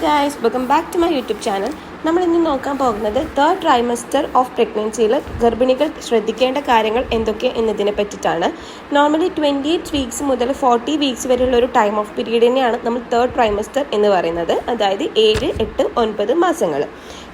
guys, welcome back to my YouTube channel. നമ്മൾ ഇന്ന് നോക്കാൻ പോകുന്നത് തേർഡ് ട്രൈമസ്റ്റർ ഓഫ് പ്രഗ്നൻസിയിൽ ഗർഭിണികൾ ശ്രദ്ധിക്കേണ്ട കാര്യങ്ങൾ എന്തൊക്കെ എന്നതിനെ പറ്റിയിട്ടാണ്. നോർമലി 28 വീക്സ് മുതൽ 40 വീക്സ് വരെയുള്ള ഒരു ടൈം ഓഫ് പീരീഡിനെയാണ് നമ്മൾ തേർഡ് ട്രൈമസ്റ്റർ എന്ന് പറയുന്നത്. അതായത് 7, 8, 9 മാസങ്ങൾ.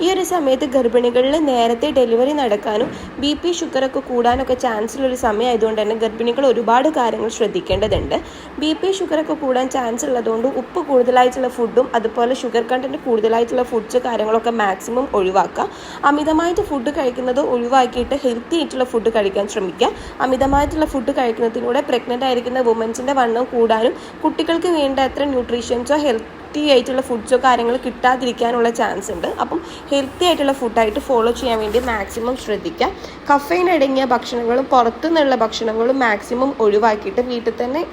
ഈ ഒരു സമയത്ത് ഗർഭിണികളിൽ നേരത്തെ ഡെലിവറി നടക്കാനും BP ഷുഗറൊക്കെ കൂടാനൊക്കെ ചാൻസ് ഉള്ളൊരു സമയം ആയതുകൊണ്ട് തന്നെ ഗർഭിണികൾ ഒരുപാട് കാര്യങ്ങൾ ശ്രദ്ധിക്കേണ്ടതുണ്ട്. BP ഷുഗറൊക്കെ കൂടാൻ ചാൻസ് ഉള്ളതുകൊണ്ട് ഉപ്പ് കൂടുതലായിട്ടുള്ള ഫുഡും അതുപോലെ ഷുഗർ കണ്ടൻറ്റ് കൂടുതലായിട്ടുള്ള ഫുഡ്സ് കാര്യങ്ങളൊക്കെ മാക്സിമം ഒഴിവാക്കുക. അമിതമായിട്ട് ഫുഡ് കഴിക്കുന്നത് ഒഴിവാക്കിയിട്ട് ഹെൽത്തി ആയിട്ടുള്ള ഫുഡ് കഴിക്കാൻ ശ്രമിക്കുക. അമിതമായിട്ടുള്ള ഫുഡ് കഴിക്കുന്നതിലൂടെ പ്രഗ്നൻ്റ് ആയിരിക്കുന്ന വുമൻസിൻ്റെ വണ്ണം കൂടാനും കുട്ടികൾക്ക് വേണ്ട അത്ര ന്യൂട്രീഷ്യൻസോ ഹെൽത്തി ആയിട്ടുള്ള ഫുഡ്സോ കാര്യങ്ങൾ കിട്ടാതിരിക്കാനുള്ള ചാൻസ് ഉണ്ട്. അപ്പം ഹെൽത്തി ആയിട്ടുള്ള ഫുഡായിട്ട് ഫോളോ ചെയ്യാൻ വേണ്ടി മാക്സിമം ശ്രദ്ധിക്കുക. കഫൈൻ അടങ്ങിയ ഭക്ഷണങ്ങളും പുറത്തുനിന്നുള്ള ഭക്ഷണങ്ങളും മാക്സിമം ഒഴിവാക്കിയിട്ട് വീട്ടിൽ തന്നെ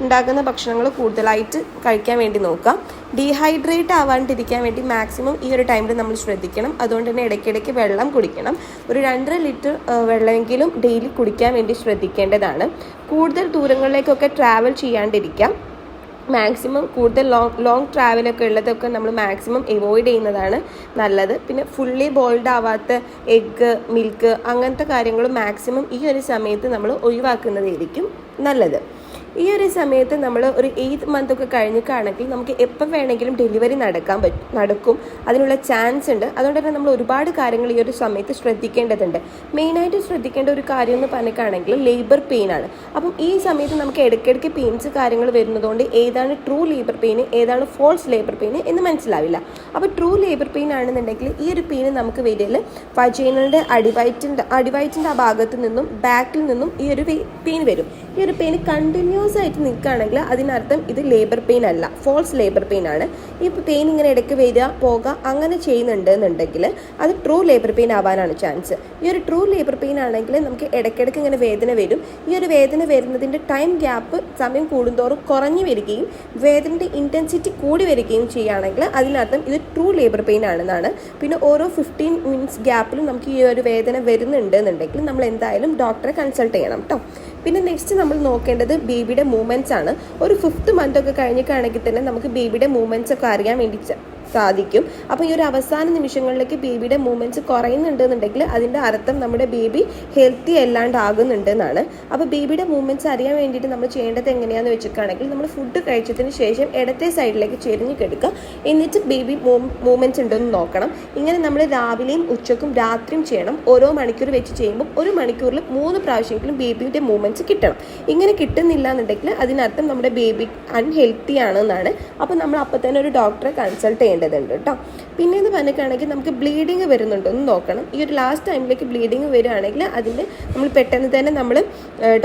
ഉണ്ടാക്കുന്ന ഭക്ഷണങ്ങൾ കൂടുതലായിട്ട് കഴിക്കാൻ വേണ്ടി നോക്കാം. ഡീഹൈഡ്രേറ്റ് ആവാണ്ടിരിക്കാൻ വേണ്ടി മാക്സിമം ഈ ഒരു ടൈമിൽ നമ്മൾ ശ്രദ്ധിക്കണം. അതുകൊണ്ട് തന്നെ ഇടയ്ക്കിടയ്ക്ക് വെള്ളം കുടിക്കണം. ഒരു 2.5 ലിറ്റർ വെള്ളമെങ്കിലും ഡെയിലി കുടിക്കാൻ വേണ്ടി ശ്രദ്ധിക്കേണ്ടതാണ്. കൂടുതൽ ദൂരങ്ങളിലേക്കൊക്കെ ട്രാവൽ ചെയ്യാണ്ടിരിക്കാം. മാക്സിമം കൂടുതൽ ലോങ് ട്രാവലൊക്കെ ഉള്ളതൊക്കെ നമ്മൾ മാക്സിമം അവോയ്ഡ് ചെയ്യുന്നതാണ് നല്ലത്. പിന്നെ ഫുള്ളി ബോയിൽഡ് ആവാത്ത എഗ്ഗ്, മിൽക്ക് അങ്ങനത്തെ കാര്യങ്ങളും മാക്സിമം ഈ ഒരു സമയത്ത് നമ്മൾ ഒഴിവാക്കുന്നതായിരിക്കും നല്ലത്. ഈ ഒരു സമയത്ത് നമ്മൾ ഒരു 8 മന്തൊക്കെ കഴിഞ്ഞിട്ടാണെങ്കിൽ നമുക്ക് എപ്പോൾ വേണമെങ്കിലും ഡെലിവറി നടക്കും. അതിനുള്ള ചാൻസ് ഉണ്ട്. അതുകൊണ്ട് തന്നെ നമ്മൾ ഒരുപാട് കാര്യങ്ങൾ ഈ ഒരു സമയത്ത് ശ്രദ്ധിക്കേണ്ടതുണ്ട്. മെയിനായിട്ട് ശ്രദ്ധിക്കേണ്ട ഒരു കാര്യം എന്ന് പറഞ്ഞിട്ടാണെങ്കിൽ ലേബർ പെയിൻ ആണ്. അപ്പം ഈ സമയത്ത് നമുക്ക് ഇടയ്ക്കിടയ്ക്ക് പെയിൻസ് കാര്യങ്ങൾ വരുന്നതുകൊണ്ട് ഏതാണ് ട്രൂ ലേബർ പെയിൻ ഏതാണ് ഫോൾസ് ലേബർ പെയിൻ എന്ന് മനസ്സിലാവില്ല. അപ്പോൾ ട്രൂ ലേബർ പെയിൻ ആണെന്നുണ്ടെങ്കിൽ ഈ ഒരു പെയിൻ നമുക്ക് വരികയിൽ വജൈനലിൻ്റെ അടിവയറ്റിൻ്റെ ആ ഭാഗത്ത് നിന്നും ബാക്കിൽ നിന്നും ഈ ഒരു പെയിൻ വരും. ഈ ഒരു പെയിൻ കണ്ടിന്യൂസ് ആയിട്ട് നിൽക്കുകയാണെങ്കിൽ അതിനർത്ഥം ഇത് ലേബർ പെയിൻ അല്ല, ഫോൾസ് ലേബർ പെയിൻ ആണ്. ഈ പെയിൻ ഇങ്ങനെ ഇടയ്ക്ക് വരിക പോകുക അങ്ങനെ ചെയ്യുന്നുണ്ട് എന്നുണ്ടെങ്കിൽ അത് ട്രൂ ലേബർ പെയിൻ ആവാനാണ് ചാൻസ്. ഈ ഒരു ട്രൂ ലേബർ പെയിൻ ആണെങ്കിൽ നമുക്ക് ഇടയ്ക്കിടയ്ക്ക് ഇങ്ങനെ വേദന വരും. ഈ ഒരു വേദന വരുന്നതിൻ്റെ ടൈം ഗ്യാപ്പ് സമയം കൂടുന്തോറും കുറഞ്ഞു വരികയും വേദനയുടെ ഇൻറ്റൻസിറ്റി കൂടി വരികയും ചെയ്യുകയാണെങ്കിൽ അതിനർത്ഥം ഇത് ട്രൂ ലേബർ പെയിൻ ആണെന്നാണ്. പിന്നെ ഓരോ 15 മിനിറ്റ്സ് ഗ്യാപ്പിലും നമുക്ക് ഈ ഒരു വേദന വരുന്നുണ്ട് എന്നുണ്ടെങ്കിൽ നമ്മൾ എന്തായാലും ഡോക്ടറെ കൺസൾട്ട് ചെയ്യണം കേട്ടോ. പിന്നെ നെക്സ്റ്റ് നമ്മൾ നോക്കേണ്ടത് ബേബിയുടെ മൂവ്മെൻറ്റ്സ് ആണ്. ഒരു 5th മന്തൊക്കെ കഴിഞ്ഞിട്ടാണെങ്കിൽ തന്നെ നമുക്ക് ബേബിയുടെ മൂവ്മെൻറ്റ്സ് ഒക്കെ അറിയാൻ വേണ്ടി സാധിക്കും. അപ്പോൾ ഈ ഒരു അവസാന നിമിഷങ്ങളിലേക്ക് ബേബിയുടെ മൂവ്മെൻറ്റ്സ് കുറയുന്നുണ്ടെന്നുണ്ടെങ്കിൽ അതിൻ്റെ അർത്ഥം നമ്മുടെ ബേബി ഹെൽത്തി അല്ലാണ്ടാകുന്നുണ്ട് എന്നാണ്. അപ്പോൾ ബേബിയുടെ മൂവ്മെൻറ്റ്സ് അറിയാൻ വേണ്ടിയിട്ട് നമ്മൾ ചെയ്യേണ്ടത് എങ്ങനെയാണെന്ന് വെച്ചിട്ടാണെങ്കിൽ നമ്മൾ ഫുഡ് കഴിച്ചതിന് ശേഷം ഇടത്തെ സൈഡിലേക്ക് ചെരിഞ്ഞ് കിടക്കുക. എന്നിട്ട് ബേബി മൂവ്മെൻറ്റ്സ് ഉണ്ടോ എന്ന് നോക്കണം. ഇങ്ങനെ നമ്മൾ രാവിലെയും ഉച്ചക്കും രാത്രിയും ചെയ്യണം. ഓരോ മണിക്കൂർ വെച്ച് ചെയ്യുമ്പോൾ ഒരു മണിക്കൂറിൽ 3 പ്രാവശ്യമെങ്കിലും ബേബിയുടെ മൂവ്മെൻറ്റ്സ് കിട്ടണം. ഇങ്ങനെ കിട്ടുന്നില്ല എന്നുണ്ടെങ്കിൽ അതിനർത്ഥം നമ്മുടെ ബേബി അൺഹെൽത്തി ആണെന്നാണ്. അപ്പോൾ നമ്മൾ അപ്പോൾ തന്നെ ഒരു ഡോക്ടറെ കൺസൾട്ട് ചെയ്യേണ്ടതുണ്ട് കേട്ടോ. പിന്നെ എന്ന് പറഞ്ഞിട്ടാണെങ്കിൽ നമുക്ക് ബ്ലീഡിങ് വരുന്നുണ്ടോ എന്ന് നോക്കണം. ഈ ഒരു ലാസ്റ്റ് ടൈമിലേക്ക് ബ്ലീഡിങ് വരികയാണെങ്കിൽ അതിൻ്റെ നമ്മൾ പെട്ടെന്ന് തന്നെ നമ്മൾ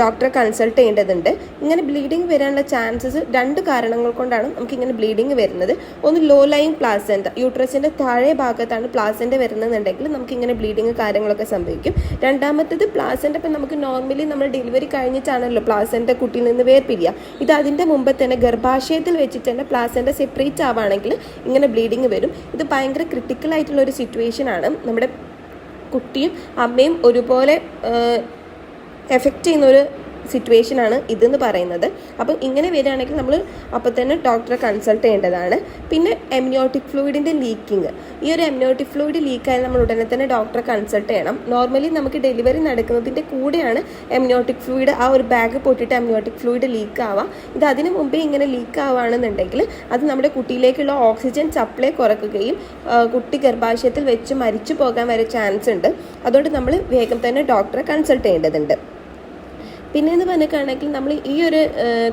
ഡോക്ടറെ കൺസൾട്ട് ചെയ്യേണ്ടതുണ്ട്. ഇങ്ങനെ ബ്ലീഡിങ് വരാനുള്ള ചാൻസസ് 2 കാരണങ്ങൾ കൊണ്ടാണ് നമുക്കിങ്ങനെ ബ്ലീഡിങ് വരുന്നത്. ഒന്ന് ലോ ലൈങ് പ്ലാസെൻ്റ, യൂട്രസിൻ്റെ താഴെ ഭാഗത്താണ് പ്ലാസെൻ്റ വരുന്നതെന്നുണ്ടെങ്കിൽ നമുക്കിങ്ങനെ ബ്ലീഡിങ് കാര്യങ്ങളൊക്കെ സംഭവിക്കും. രണ്ടാമത്തേത് പ്ലാസെൻ്റ ഇപ്പം നമുക്ക് നോർമലി നമ്മൾ ഡെലിവറി കഴിഞ്ഞിട്ടാണല്ലോ പ്ലാസെൻ്റ കുട്ടിയിൽ നിന്ന് വേർപിരിയുക. ഇത് അതിൻ്റെ മുമ്പ് തന്നെ ഗർഭാശയത്തിൽ വെച്ചിട്ട് തന്നെ പ്ലാസെൻ്റ സെപ്പറേറ്റ് ആവുകയാണെങ്കിൽ ഇങ്ങനെ ബ്ലീഡിങ് വരും. ഇത് ഭയങ്കര ക്രിട്ടിക്കൽ ആയിട്ടുള്ള ഒരു സിറ്റുവേഷൻ ആണ്. നമ്മുടെ കുട്ടിയും അമ്മയും ഒരുപോലെ എഫക്റ്റ് ചെയ്യുന്നൊരു സിറ്റുവേഷനാണ് ഇതെന്ന് പറയുന്നത്. അപ്പം ഇങ്ങനെ വരികയാണെങ്കിൽ നമ്മൾ അപ്പോൾ തന്നെ ഡോക്ടറെ കൺസൾട്ട് ചെയ്യേണ്ടതാണ്. പിന്നെ എംനിയോട്ടിക് ഫ്ലൂയിഡിൻ്റെ ലീക്കിങ്, ഈ ഒരു എംനിയോട്ടിക് ഫ്ലൂയിഡ് ലീക്കായാൽ നമ്മൾ ഉടനെ തന്നെ ഡോക്ടറെ കൺസൾട്ട് ചെയ്യണം. നോർമലി നമുക്ക് ഡെലിവറി നടക്കുന്നതിൻ്റെ കൂടെയാണ് എംനിയോട്ടിക് ഫ്ലൂയിഡ് ആ ഒരു ബാഗ് പൊട്ടിയിട്ട് എംനിയോട്ടിക് ഫ്ലൂയിഡ് ലീക്ക് ആവാം. ഇത് അതിന് മുമ്പേ ഇങ്ങനെ ലീക്ക് ആവുകയാണെന്നുണ്ടെങ്കിൽ അത് നമ്മുടെ കുട്ടിയിലേക്കുള്ള ഓക്സിജൻ സപ്ലൈ കുറയ്ക്കുകയും കുട്ടി ഗർഭാശയത്തിൽ വെച്ച് മരിച്ചു പോകാൻ വരെ ചാൻസ് ഉണ്ട്. അതുകൊണ്ട് നമ്മൾ വേഗം തന്നെ ഡോക്ടറെ കൺസൾട്ട് ചെയ്യേണ്ടതുണ്ട്. പിന്നെ എന്ന് പറഞ്ഞിട്ടാണെങ്കിൽ നമ്മൾ ഈ ഒരു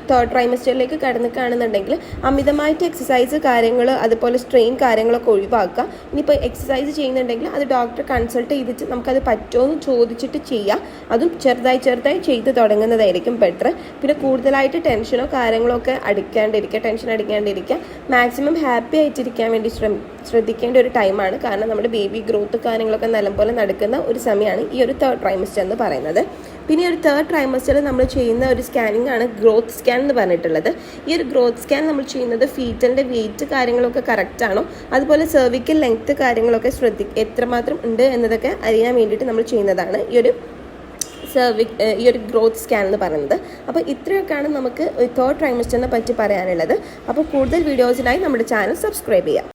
തേർഡ് ട്രൈമസ്റ്ററിലേക്ക് കടന്നിട്ടാണെന്നുണ്ടെങ്കിൽ അമിതമായിട്ട് എക്സസൈസ് കാര്യങ്ങൾ അതുപോലെ സ്ട്രെയിൻ കാര്യങ്ങളൊക്കെ ഒഴിവാക്കുക. ഇനിയിപ്പോൾ എക്സസൈസ് ചെയ്യുന്നുണ്ടെങ്കിൽ അത് ഡോക്ടറെ കൺസൾട്ട് ചെയ്തിട്ട് നമുക്കത് പറ്റുമോ എന്ന് ചോദിച്ചിട്ട് ചെയ്യുക. അതും ചെറുതായി ചെയ്ത് തുടങ്ങുന്നതായിരിക്കും ബെറ്റർ. പിന്നെ കൂടുതലായിട്ട് ടെൻഷനോ കാര്യങ്ങളോ ഒക്കെ ടെൻഷൻ അടിക്കാണ്ടിരിക്കുക. മാക്സിമം ഹാപ്പി ആയിട്ടിരിക്കാൻ വേണ്ടി ശ്രദ്ധിക്കേണ്ട ഒരു ടൈമാണ്. കാരണം നമ്മുടെ ബേബി ഗ്രോത്ത് കാര്യങ്ങളൊക്കെ നല്ലപോലെ നടക്കുന്ന ഒരു സമയമാണ് ഈ ഒരു തേർഡ് ട്രൈമസ്റ്റർ എന്ന് പറയുന്നത്. പിന്നെ ഒരു തേർഡ് ട്രൈമസ്റ്ററിൽ നമ്മൾ ചെയ്യുന്ന ഒരു സ്കാനിങ് ആണ് ഗ്രോത്ത് സ്കാൻ എന്ന് പറഞ്ഞിട്ടുള്ളത്. ഈ ഒരു ഗ്രോത്ത് സ്കാൻ നമ്മൾ ചെയ്യുന്നത് ഫീറ്റലിൻ്റെ വെയിറ്റ് കാര്യങ്ങളൊക്കെ കറക്റ്റ് ആണോ, അതുപോലെ സെർവിക്കൽ ലെങ്ത്ത് കാര്യങ്ങളൊക്കെ എത്രമാത്രം ഉണ്ട് എന്നതൊക്കെ അറിയാൻ വേണ്ടിയിട്ട് നമ്മൾ ചെയ്യുന്നതാണ് ഈ ഒരു ഗ്രോത്ത് സ്കാൻ എന്ന് പറയുന്നത്. അപ്പോൾ ഇത്രയൊക്കെയാണ് നമുക്ക് തേർഡ് ട്രൈമസ്റ്ററിനെ പറ്റി പറയാനുള്ളത്. അപ്പോൾ കൂടുതൽ വീഡിയോസിനായി നമ്മുടെ ചാനൽ സബ്സ്ക്രൈബ് ചെയ്യുക.